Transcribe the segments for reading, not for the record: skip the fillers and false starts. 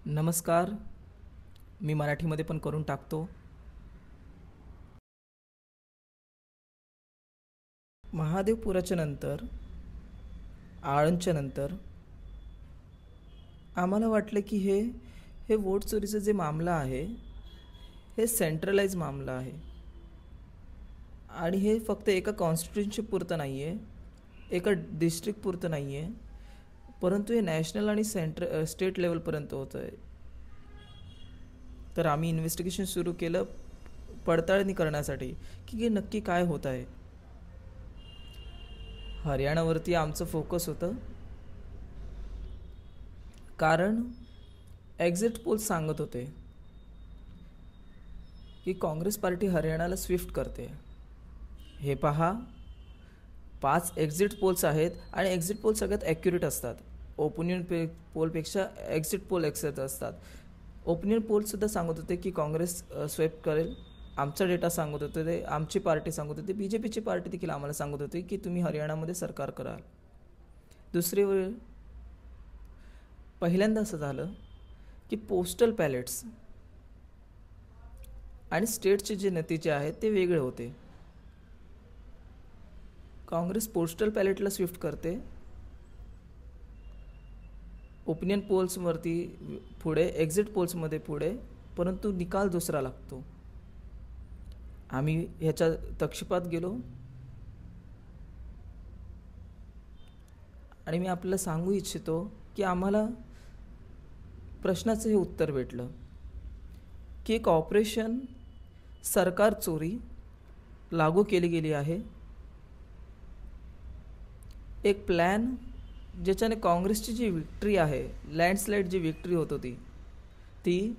नमस्कार. मी मराठीमध्ये पण करून टाकतो. महादेवपुराच्या नंतर, आळंदच्या नंतर आम्हाला वाटलं की हे वोट चोरीचं जे मामला आहे, हे सेंट्रलाइज मामला आहे आणि हे फक्त एका कॉन्स्टिट्युन्सी पुरतं नाही आहे, एका डिस्ट्रिक्ट पुरतं नाही आहे, परंतु हे नॅशनल आणि स्टेट लेवलपर्यंत होतं आहे. तर आम्ही इन्व्हेस्टिगेशन सुरू केलं पडताळणी करण्यासाठी की हे नक्की काय होत आहे. हरियाणावरती आमचं फोकस होतं, कारण एक्झिट पोल्स सांगत होते की काँग्रेस पार्टी हरियाणाला स्विफ्ट करते. हे पहा, 5 एक्झिट पोल्स आहेत आणि एक्झिट पोल सगळ्यात ॲक्युरेट असतात. ओपिनियन पोलपेक्षा एक्झिट पोल एक्सेट असतात. ओपिनियन पोलसुद्धा सांगत होते की काँग्रेस स्वेप करेल. आमचा डेटा सांगत होते, ते आमची पार्टी सांगत होती, BJPची पार्टी देखील आम्हाला सांगत होती की तुम्ही हरियाणामध्ये सरकार कराल. दुसरी वेळ पहिल्यांदा असं झालं की पोस्टल पॅलेट्स आणि स्टेटचे जे नतीजे आहेत ते वेगळे होते. काँग्रेस पोस्टल पॅलेटला स्विफ्ट करते, ओपिनियन पोल्सवरती पुढे, एक्झिट पोल्समध्ये पुढे, परंतु निकाल दुसरा लागतो. आम्ही ह्याच्या तक्षपात गेलो आणि मी आपल्याला सांगू इच्छितो की आम्हाला प्रश्नाचं हे उत्तर भेटलं की एक ऑपरेशन सरकार चोरी लागू केली गेली आहे. एक प्लॅन ज्याच्याने काँग्रेसची जी विक्ट्री आहे, लँडस्लाईड जी विक्ट्री होत होती, ती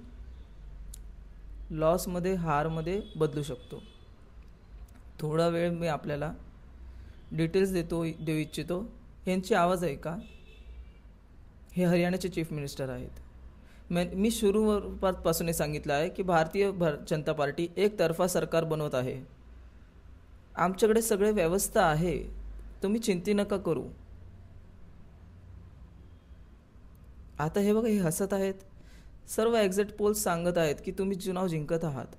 लॉसमध्ये, हारमध्ये बदलू शकतो. थोडा वेळ मी आपल्याला डिटेल्स देऊ इच्छितो. यांची आवाज आहे का? हे हरियाणाचे चीफ मिनिस्टर आहेत. मी सुरुवातीपासून सांगितलं आहे की भारतीय जनता पार्टी एकतर्फा सरकार बनवत आहे. आमच्याकडे सगळे व्यवस्था आहे, तुम्ही चिंता नका करू. आता हे बघा, हे हसत आहेत. सर्व एक्झिट पोल्स सांगत आहेत की तुम्ही चुनाव जिंकत आहात.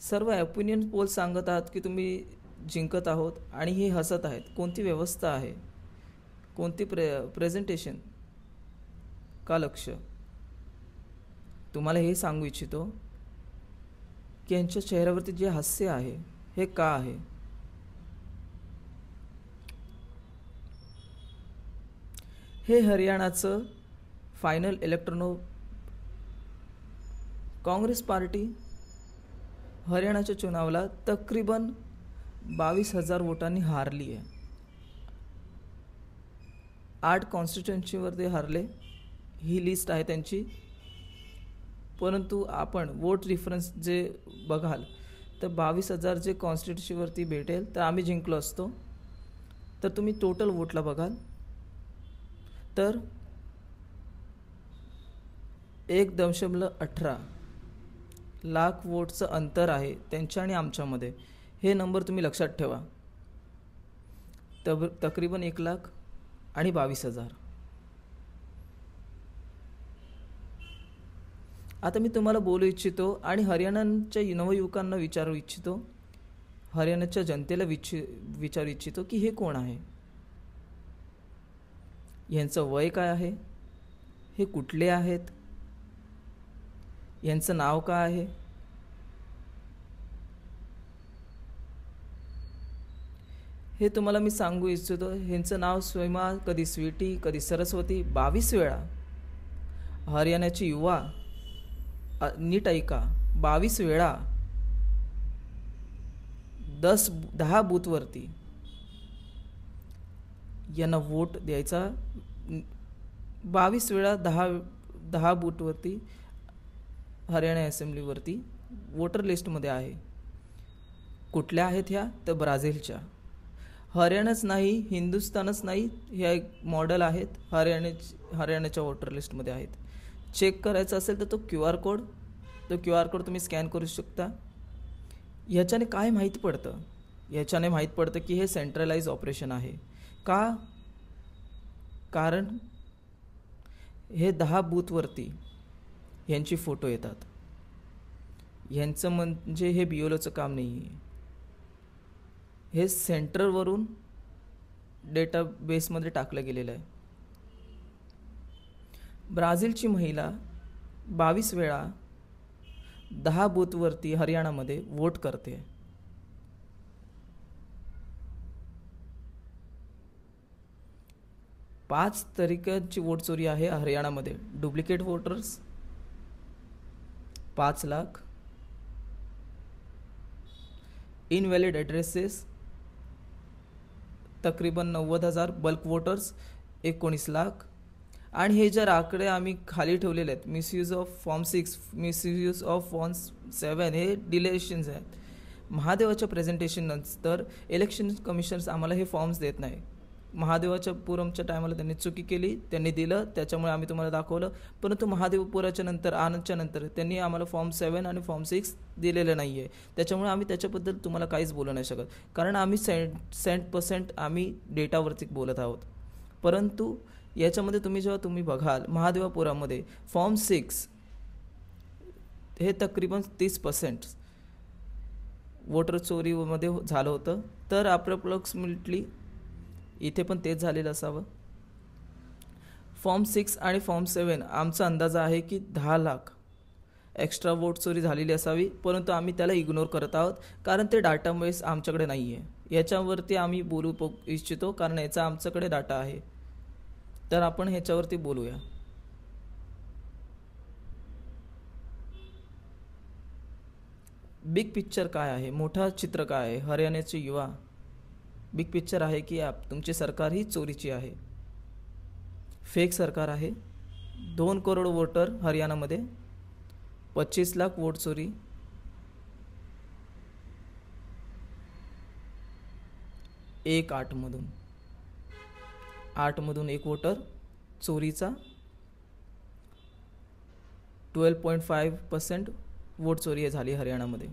सर्व ओपिनियन पोल्स सांगत आहात की तुम्ही जिंकत आहोत आणि हे हसत आहेत. कोणती व्यवस्था आहे, कोणती प्रेझेंटेशन, का लक्ष? तुम्हाला हे सांगू इच्छितो की यांच्या चेहऱ्यावरती जे हास्य आहे हे का आहे. हे हरियाणाचं फायनल इलेक्ट्रॉनो. काँग्रेस पार्टी हरियाणाच्या चुनावला तकरीबन 22,000 वोटांनी हारली आहे. 8 कॉन्स्टिट्युएन्सीवर ते हारले. ही लिस्ट आहे त्यांची. परंतु आपण वोट डिफरन्स जे बघाल तर 22,000 जे कॉन्स्टिट्युएन्सीवरती भेटेल तर आम्ही जिंकलो असतो. तर तुम्ही टोटल वोटला बघाल तर 1.18 लाख वोटचं अंतर आहे त्यांच्या आणि आमच्यामध्ये. हे नंबर तुम्ही लक्षात ठेवा. तकरीबन 1 लाख आणि 22,000. आता मी तुम्हाला बोलू इच्छितो आणि हरियाणाच्या नवयुवकांना विचारू इच्छितो, हरियाणाच्या जनतेला विचारू इच्छितो की हे कोण आहे, यांचं वय काय आहे, हे कुठले आहेत, यांचं नाव काय आहे. हे तुम्हाला मी सांगू इच्छितो. ह्यांचं नाव स्वयमा, कधी स्वीटी, कधी सरस्वती. 22 वेळा. हरियाणाची युवा, नीट ऐका, 22 वेळा 10 बूथवरती यांना वोट द्यायचा. 22 वेळा 10 बूथवरती हरियाणा असेंब्लीवरती वोटर लिस्टमध्ये आहे. कुठल्या आहेत ह्या? तर ब्राझीलच्या. हरियाणाच नाही, हिंदुस्थानच नाही, ह्या एक मॉडेल आहेत. हरियाणाच्या वोटर लिस्टमध्ये आहेत. चेक करायचं असेल तर तो QR कोड तुम्ही स्कॅन करू शकता. ह्याच्याने काय माहीत पडतं? ह्याच्याने माहीत पडतं की हे सेंट्रलाइज ऑपरेशन आहे. का? कारण हे 10 बूथवरती यांची फोटो येतात. यांचं म्हणजे हे BLOचं काम नाही आहे. हे सेंटरवरून डेटाबेसमध्ये टाकलं गेलेलं आहे. ब्राझीलची महिला 22 वेळा 10 बूथवरती हरियाणामध्ये वोट करते. पाच तरीक्यांची वोट चोरी आहे हरियाणामध्ये. Duplicate voters 5 lakh, invalid addresses तकरीबन 90,000, बल्क वोटर्स 19 लाख. आणि हे जर आकडे आम्ही खाली ठेवलेले आहेत, misuse of form 6, misuse of form 7, हे डिलेशन्स आहेत. महादेवाच्या प्रेझेंटेशन नंतर इलेक्शन कमिशन्स आम्हाला हे फॉर्म्स देत नाही. महादेवाच्या पुरमच्या टायमाला त्यांनी चुकी केली, त्यांनी दिलं, त्याच्यामुळे आम्ही तुम्हाला दाखवलं. परंतु महादेवपुराच्या नंतर, आनंदच्या नंतर त्यांनी आम्हाला फॉर्म 7 आणि फॉर्म 6 दिलेलं नाही आहे. त्याच्यामुळे आम्ही त्याच्याबद्दल तुम्हाला काहीच बोलू नाही शकत, कारण आम्ही 100% आम्ही डेटावरती बोलत आहोत. परंतु याच्यामध्ये जेव्हा तुम्ही बघाल महादेवापुरामध्ये फॉर्म 6 हे तकरीबन 30% वोटर चोरीमध्ये झालं होतं. तर अप्रॉक्सिमेटली इथे पण तेच झालेलं असावं. फॉर्म 6 आणि फॉर्म 7 आमचा अंदाज आहे की 10 लाख एक्स्ट्रा वोट चोरी झालेली असावी. परंतु आम्ही त्याला इग्नोर करत आहोत, कारण ते डाटाबेस आमच्याकडे नाही आहे. याच्यावरती आम्ही बोलू इच्छितो, कारण याचा आमच्याकडे डाटा आहे. तर आपण ह्याच्यावरती बोलूया. बिग पिक्चर काय आहे, मोठा चित्र काय आहे हरियाणाचे युवा? बिग पिक्चर आहे की तुमची सरकार ही चोरीची आहे, फेक सरकार आहे. 2 करोड वोटर हरियाणामध्ये, 25 लाख वोट चोरी. एक 8मधून एक वोटर चोरीचा. 12.5% वोट चोरी झाली हरियाणामध्ये.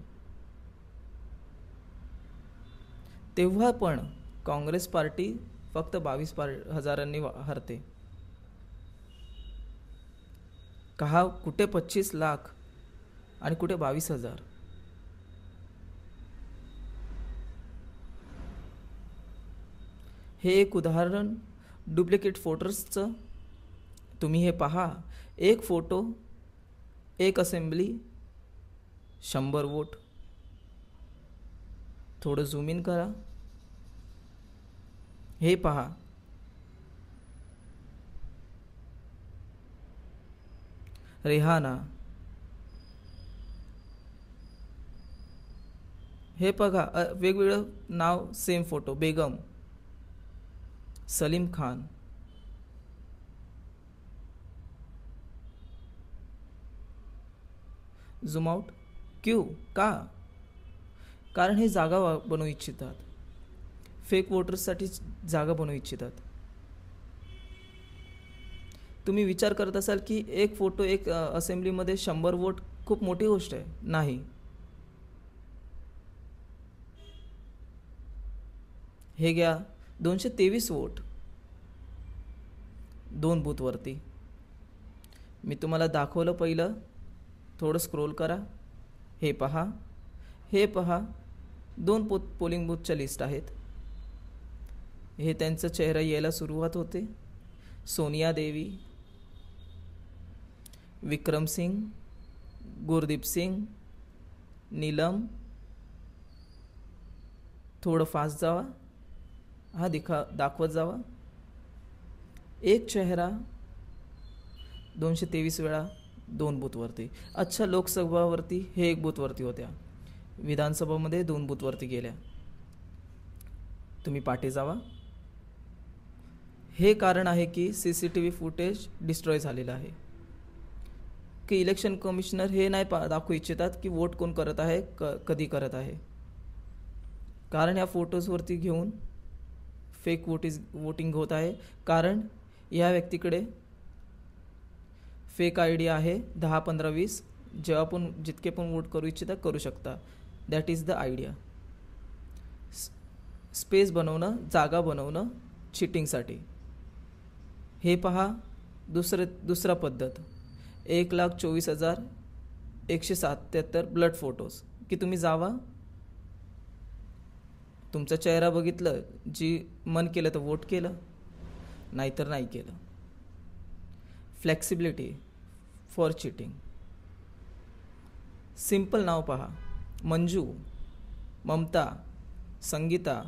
तेव्हा पण काँग्रेस पार्टी फक्त 22,000 हरते. कुठे 25 लाख आणि कुठे 22,000? हे एक उदाहरण डुप्लिकेट फोटोजचं. तुम्ही हे पहा, एक फोटो, एक असेंब्ली, 100 वोट. थोडं झूम इन करा, हे पहा. रेहाना, हे बघा, वेगवेगळं नाव, same photo. Begum, Salim Khan. Zoom out. क्यू? का? कारण हे जागा बनवू इच्छितात, फेक वोटर्ससाठी जागा बनवू इच्छितात. तुम्ही विचार करत असाल की एक फोटो, एक असेंब्लीमध्ये 100 वोट खूप मोठी गोष्ट आहे. नाही. हे घ्या, 223 वोट 2 बूथवरती. मी तुम्हाला दाखवलं पहिलं, थोडं स्क्रोल करा. हे पहा, हे पहा, 2 पोलिंग बूथच्या लिस्ट आहेत. हे त्यांचा चेहरा यायला सुरुवात होते. सोनिया देवी, विक्रम सिंग, गुरदीप सिंग, नीलम. थोडं फास्ट जावा, हा दाखवत जावा. एक चेहरा 223 वेळा 2 बूथवरती. अच्छा, लोकसभावरती हे 1 बूथवरती होत्या, विधानसभामध्ये 2 बूथवरती गेल्या. तुम्ही पाठी जावा. हे कारण आहे की CCTV फुटेज डिस्ट्रॉय झालेलं आहे. की इलेक्शन कमिशनर हे नाही दाखवू इच्छितात की वोट कोण करत आहे, कधी करत आहे. कारण या फोटोजवरती घेऊन फेक वोटिंग होत आहे. कारण या व्यक्तीकडे फेक ID आहे 10, 15, 20. जेव्हा पण जितके पण वोट करू इच्छिता करू शकता. That is the idea. Space बनवणं, जागा बनवणं चिटिंगसाठी. हे पहा, दुसरा पद्धत 1,24,177 ब्लड फोटोज, की तुम्ही जावा, तुमचा चेहरा बघितलं, जी मन केलं तर वोट केलं, नाहीतर नाही केलं. Flexibility for cheating. सिंपल नाव पहा: मंजू, ममता, संगीता,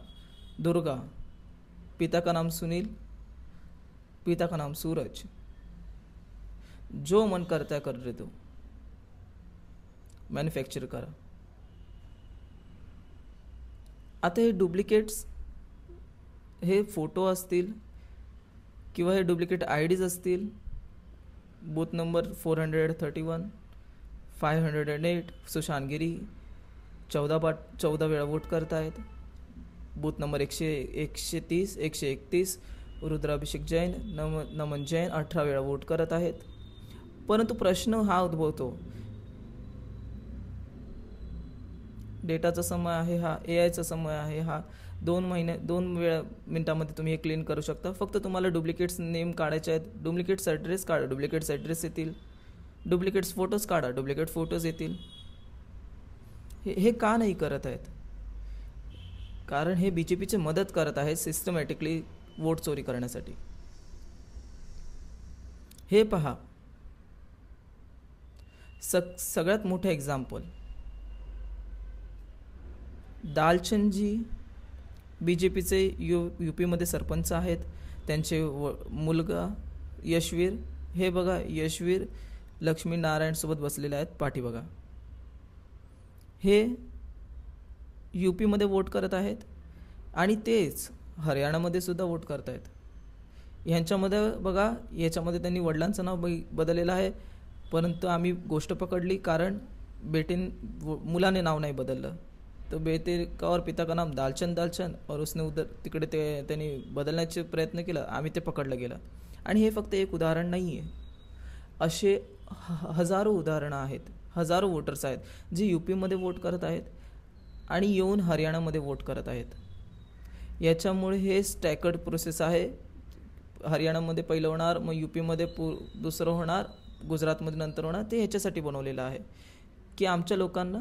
दुर्गा. पिता का नाम सुनील, पिता का नाम सूरज. जो मन करता है कर रहे दो, मॅन्युफॅक्चर करा. आता हे डुप्लिकेट्स, हे फोटो असतील किंवा हे डुप्लिकेट IDs असतील. बूथ नंबर 431, 508 सुशांतगिरी 14 वेळा वोट करतायत. बूथ नंबर 130, 131 रुद्राभिषेक जैन, नमन जैन 18 वेळा वोट करत आहेत. परंतु प्रश्न हा उद्भवतो, डेटाचा समय आहे हा, AI चा समय आहे हा. 2 मिनिटामध्ये तुम्ही हे क्लीन करू शकता. फक्त तुम्हाला डुप्लिकेट्स नेम काढायचे आहेत, डुप्लिकेट्स ॲड्रेस काढा, डुप्लिकेट्स ॲड्रेस येतील. डुप्लिकेट्स फोटोज काढा, डुप्लिकेट फोटोज येतील. हे का नाही करत आहेत? कारण हे BJPची मदत करत आहे सिस्टमॅटिकली वोट चोरी करण्यासाठी. हे पहा, सगळ्यात मोठं एक्झाम्पल, दालचंदजी BJPचे UPमध्ये सरपंच आहेत. त्यांचे मुलगा यशवीर, हे बघा, यशवीर लक्ष्मीनारायणसोबत बसलेले आहेत पाठी बघा. हे UPमध्ये वोट करत आहेत आणि तेच हरियाणामध्ये सुद्धा वोट करत आहेत. ह्यांच्यामध्ये बघा, याच्यामध्ये त्यांनी वडिलांचं नाव बदललेलं आहे, परंतु आम्ही गोष्ट पकडली कारण मुलाने नाव नाही बदललं. तो बेटे का और पिता का नाम दालचंद और उसने उधर तिकडे त्यांनी बदलण्याचे प्रयत्न केला, आम्ही ते पकडलं गेलं. आणि हे फक्त एक उदाहरण नाही आहे, असे हजारो उदाहरणं आहेत. हजारो वोटर्स आहेत जे UPमध्ये वोट करत आहेत आणि येऊन हरियाणामध्ये वोट करत आहेत. याच्यामुळे हे स्टॅकर्ड प्रोसेस आहे. हरियाणामध्ये पहिलं होणार, मग UPमध्ये दुसरं होणार, गुजरातमध्ये नंतर होणार. ते ह्याच्यासाठी बनवलेलं आहे की आमच्या लोकांना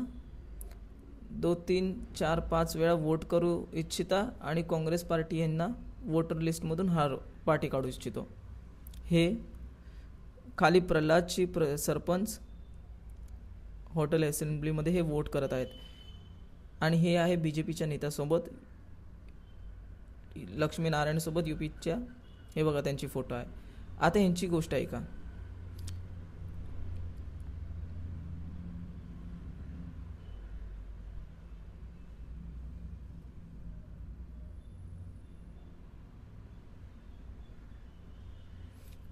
2, 3, 4, 5 वेळा वोट करू इच्छिता आणि काँग्रेस पार्टी यांना वोटर लिस्टमधून पाठी काढू इच्छितो. हे खाली प्रल्हादची सरपंच हॉटेल असेंब्लीमध्ये हे वोट करत आहेत. आणि हे आहे BJPच्या नेत्यासोबत, लक्ष्मीनारायणसोबत UPच्या. हे बघा त्यांची फोटो आहे. आता यांची गोष्ट आहे का,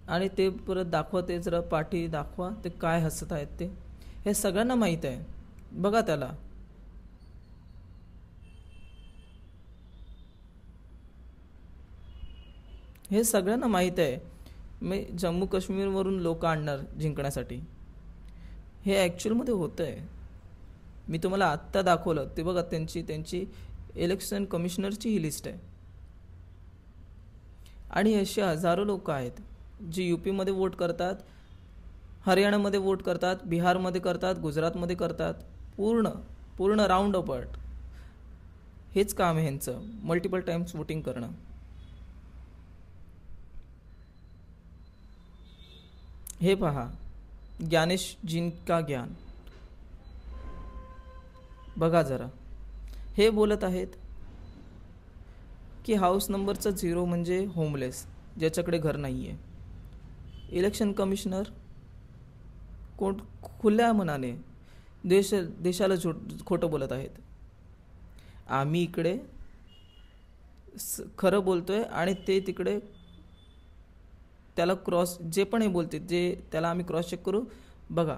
आणि ते परत दाखवा, ते जरा पाठी दाखवा, ते काय हसत आहेत ते. हे सगळ्यांना माहीत आहे, बघा त्याला. हे सगळ्यांना माहीत आहे. मी जम्मू काश्मीरवरून लोक आणणार जिंकण्यासाठी. हे ॲक्च्युअलमध्ये होतं आहे. मी तुम्हाला आत्ता दाखवलं ते बघा, त्यांची इलेक्शन कमिशनरची ही लिस्ट आहे. आणि असे हजारो लोक आहेत जे UPमध्ये वोट करतात, हरियाणामध्ये वोट करतात, बिहारमध्ये करतात, गुजरातमध्ये करतात. पूर्ण राऊंड अपार्ट हेच काम आहे ह्यांचं, मल्टिपल टाइम्स वोटिंग करणं. हे पहा, ज्ञानेश जिनका ज्ञान बघा जरा. हे बोलत आहेत की हाऊस नंबरचा 0 म्हणजे होमलेस, ज्याच्याकडे घर नाही आहे. इलेक्शन कमिशनर खुल्या मनाने देशाला खोटं बोलत आहेत. आम्ही इकडे खरं बोलतोय आणि ते तिकडे त्याला क्रॉस, जे पण हे बोलते जे त्याला आम्ही क्रॉस चेक करू. बघा,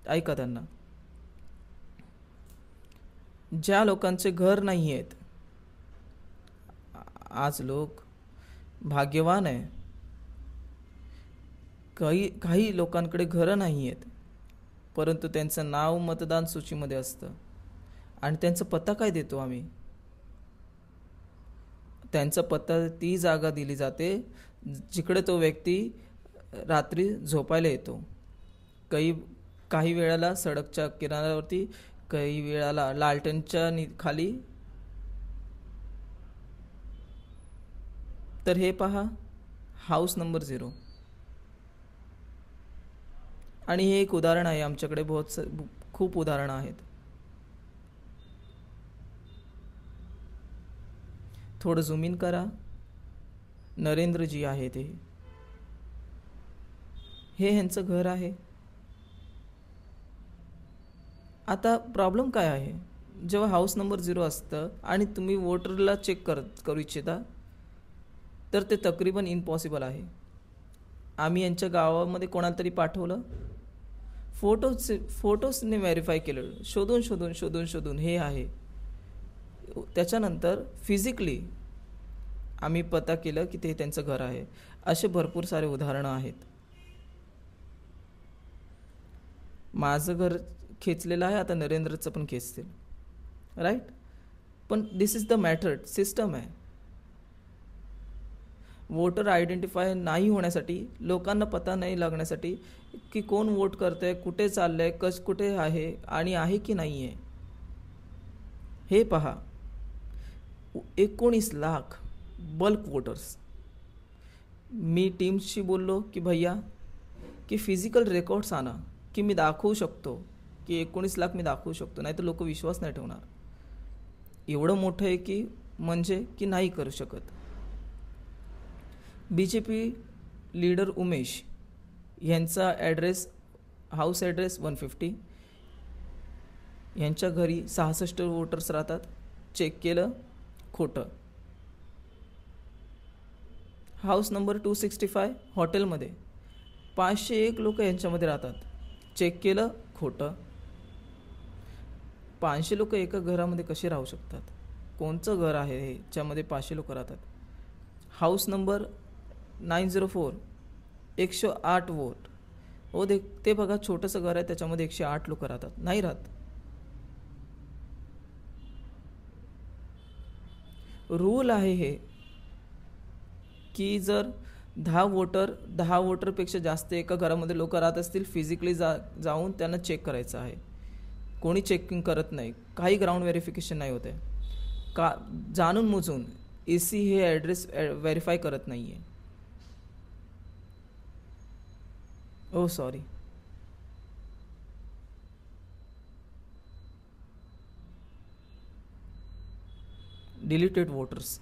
ऐका त्यांना. ज्या लोकांचे घर नाही आहेत, आज लोक भाग्यवान आहे. काही लोकांकडे घरं नाही आहेत, परंतु त्यांचं नाव मतदान सूचीमध्ये असतं. आणि त्यांचा पत्ता काय देतो आम्ही? त्यांचा पत्ता ती जागा दिली जाते जिकडे तो व्यक्ती रात्री झोपायला येतो, काही वेळाला सडकच्या किनाऱ्यावरती, काही वेळाला लालटेनच्या खाली. तर हे पहा हाऊस नंबर 0. आणि हे एक उदाहरण आहे, आमच्याकडे खूप उदाहरणं आहेत. थोडं झूम इन करा. नरेंद्रजी आहे ते, हे ह्यांचं घर आहे. आता प्रॉब्लेम काय आहे, जेव्हा हाऊस नंबर 0 असतं आणि तुम्ही वोटरला चेक करू इच्छिता, तर ते तकरीबन इम्पॉसिबल आहे. आम्ही यांच्या गावामध्ये कोणाला तरी पाठवलं, फोटोजने व्हेरीफाय केलं, शोधून हे आहे. त्याच्यानंतर फिजिकली आम्ही पता केलं की ते त्यांचं घर आहे. असे भरपूर सारे उदाहरणं आहेत. माझं घर खेचलेलं आहे, आता नरेंद्रचं पण खेचतील, राईट. पण दिस इज द मॅटर, सिस्टम आहे. वोटर आयडेंटिफाय नाही होण्यासाठी, लोकांना पता नाही लागण्यासाठी की कोण वोट करतंय, कुठे चाललंय, कुठे आहे आणि आहे की नाही आहे. हे पहा, 19 लाख बल्क वोटर्स. मी टीम्सशी बोललो की भैया की फिजिकल रेकॉर्ड्स आणा, की मी दाखवू शकतो की 19 लाख मी दाखवू शकतो, नाही तर लोक विश्वास नाही ठेवणार. एवढं मोठं आहे की म्हणजे की नाही करू शकत. BJP लीडर उमेश यांचा ॲड्रेस, हाऊस ॲड्रेस 150. यांच्या घरी 66 वोटर्स राहतात. चेक केलं, खोटं. हाऊस नंबर 265 हॉटेलमध्ये 501 लोक यांच्यामध्ये राहतात. चेक केलं, खोटं. 500 लोक एका घरामध्ये कसे राहू शकतात? कोणचं घर आहे हे ज्यामध्ये 500 लोक राहतात? House number 904 108 vote. हो, ते बघा, छोटंसं घर आहे, त्याच्यामध्ये 108 लोक राहतात. नाही राहत. रूल आहे हे की जर 10 वोटरपेक्षा जास्त एका घरामध्ये लोक राहत असतील, फिजिकली जाऊन त्यांना चेक करायचं आहे. कोणी चेकिंग करत नाही, काही ग्राउंड व्हेरिफिकेशन नाही होते का, जाणून मुजून EC हे ॲड्रेस व्हेरीफाय करत नाही आहे. ओ सॉरी, डिलीटेड वोटर्स.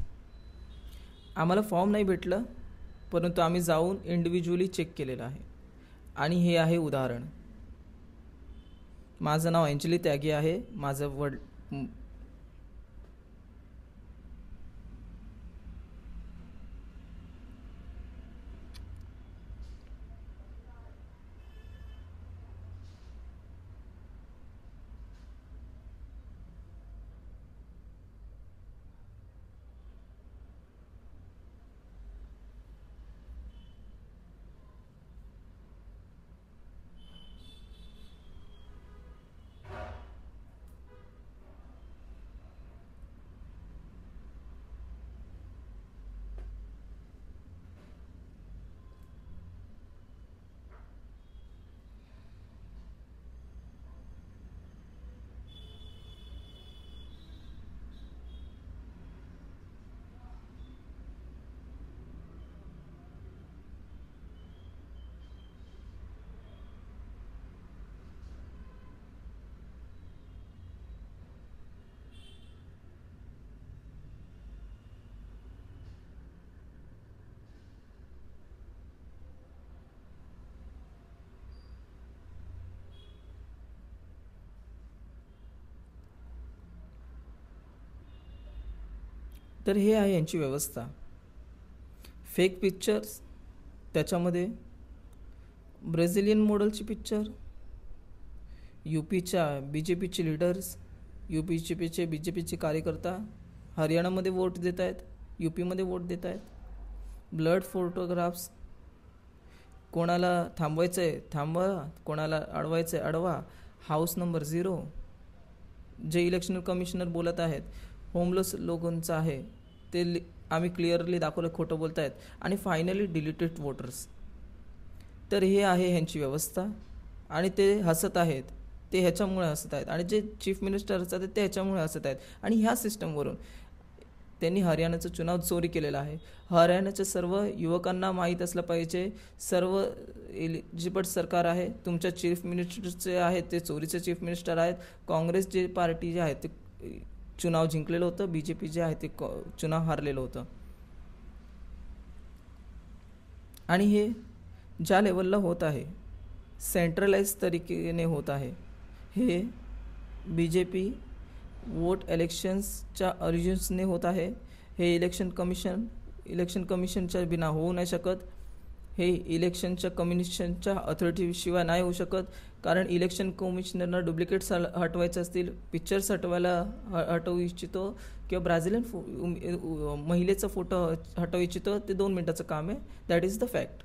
आम्हाला फॉर्म नाही भेटलं, परंतु आम्ही जाऊन इंडिव्हिज्युअली चेक केलेलं आहे. आणि हे आहे उदाहरण. माझं नाव अंजली त्यागी आहे. माझं तर हे आहे यांची व्यवस्था. फेक पिक्चर्स, त्याच्यामध्ये ब्राझिलियन मॉडेलची पिक्चर, UPच्या BJPचे लीडर्स, UPचे BJPचे कार्यकर्ता हरियाणामध्ये वोट देत आहेत, UPमध्ये वोट देत आहेत. ब्लड फोटोग्राफ्स, कोणाला थांबवायचं आहे थांबवा, कोणाला अडवायचं आहे अडवा. हाऊस नंबर 0 जे इलेक्शन कमिशनर बोलत आहेत होमलेस लोकांचं आहे ते आम्ही क्लिअरली दाखवलं खोटं बोलत आहेत. आणि फायनली डिलीटेड वोटर्स. तर हे आहे ह्यांची व्यवस्था आणि ते हसत आहेत. ते ह्याच्यामुळे हसत आहेत आणि जे चीफ मिनिस्टर असतात ते ह्याच्यामुळे हसत आहेत. आणि ह्या सिस्टमवरून त्यांनी हरियाणाचा चुनाव चोरी केलेला आहे. हरियाणाच्या सर्व युवकांना माहीत असलं पाहिजे, सर्व एलिजिबल सरकार आहे, तुमच्या चीफ मिनिस्टरचे आहेत ते चोरीचे चीफ मिनिस्टर आहेत. काँग्रेस जे पार्टी जे आहे ते चुनाव जिंकलेलं होतं, BJP जे आहे ते चुनाव हारलेलं होतं. आणि हे ज्या लेवलला होत आहे, सेंट्रलाइज तरीकेने होत आहे. हे BJP वोट इलेक्शन्सच्या अर्जन्सने होत आहे. हे इलेक्शन कमिशनच्या बिना होऊ नाही शकत. हे इलेक्शनच्या कमिशनच्या अथॉरिटीशिवाय नाही होऊ शकत. कारण इलेक्शन कमिशनरना डुप्लिकेट्स हटवायचे असतील, पिक्चर्स हटवू इच्छितो किंवा ब्राझिलियन महिलेचा फोटो हटवू इच्छितो, ते 2 मिनिटाचं काम आहे. That is the fact.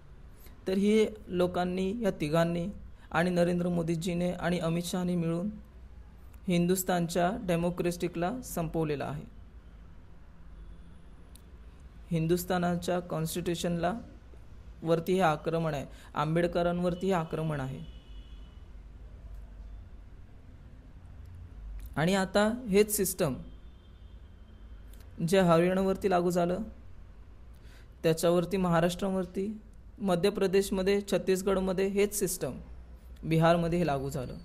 तर हे लोकांनी, या तिघांनी आणि नरेंद्र मोदीजीने आणि अमित शहानी मिळून हिंदुस्थानच्या डेमोक्रेटिकला संपवलेलं आहे. हिंदुस्थानाच्या कॉन्स्टिट्यूशनला वरती हे आक्रमण आहे, आंबेडकरांवरती हे आक्रमण आहे. आणि आता हेच सिस्टम जे हरियाणावरती लागू झालं, त्याच्यावरती महाराष्ट्रावरती, मध्य प्रदेशमध्ये, छत्तीसगडमध्ये हेच सिस्टम बिहारमध्ये हे लागू झालं.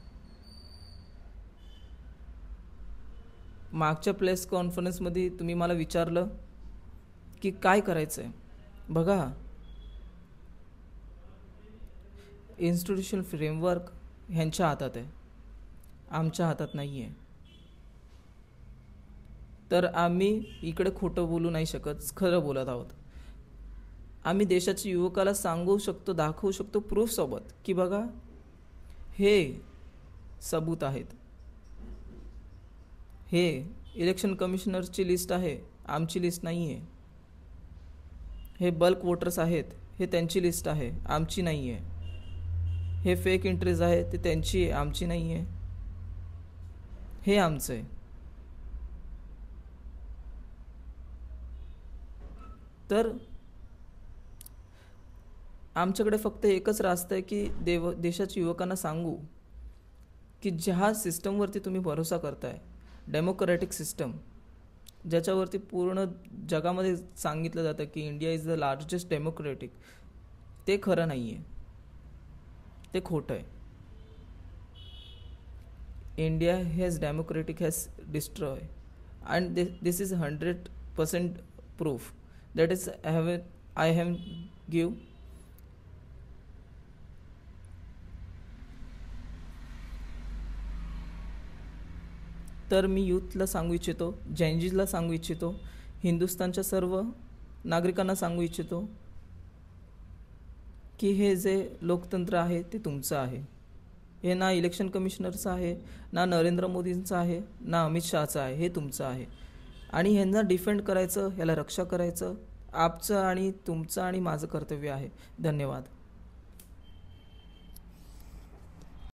मागच्या प्रेस कॉन्फरन्समध्ये तुम्ही मला विचारलं की काय करायचं आहे. बघा, इन्स्टिट्यूशनल फ्रेमवर्क ह्यांच्या हातात आहे, आमच्या हातात नाही आहे. तर आम्ही इकडे खोटं बोलू नाही शकत, खरं बोलत आहोत. आम्ही देशाच्या युवकाला सांगू शकतो, दाखवू शकतो प्रूफसोबत की बघा हे सबूत आहेत. हे इलेक्शन कमिशनरची लिस्ट आहे, आमची लिस्ट नाही आहे. हे बल्क वोटर्स आहेत, हे त्यांची लिस्ट आहे, आमची नाही आहे. हे फेक एंट्रीज आहे, ते त्यांची आहे, आमची नाही आहे. हे आमचं आहे. तर आमच्याकडे फक्त एकच रास्ता आहे की देशाच्या युवकांना सांगू की ज्या सिस्टमवरती तुम्ही भरोसा करताय, डेमोक्रेटिक सिस्टम, ज्याच्यावरती पूर्ण जगामध्ये सांगितलं जातं की India is the largest democratic, ते खरं नाही आहे, ते खोटं आहे. India has democratic has destroy and this is 100% proof. That is I have give. तर मी यूथला सांगू इच्छितो, जैनजीला सांगू इच्छितो, हिंदुस्थानच्या सर्व नागरिकांना सांगू इच्छितो की हे जे लोकतंत्र आहे ते तुमचं आहे. हे ना इलेक्शन कमिशनरचं आहे, ना नरेंद्र मोदींचं आहे, ना अमित शहाचं आहे. हे तुमचं आहे. आणि ह्यांना डिफेंड करायचं, ह्याला रक्षा करायचं आमचं आणि तुमचं आणि माझं कर्तव्य आहे. धन्यवाद.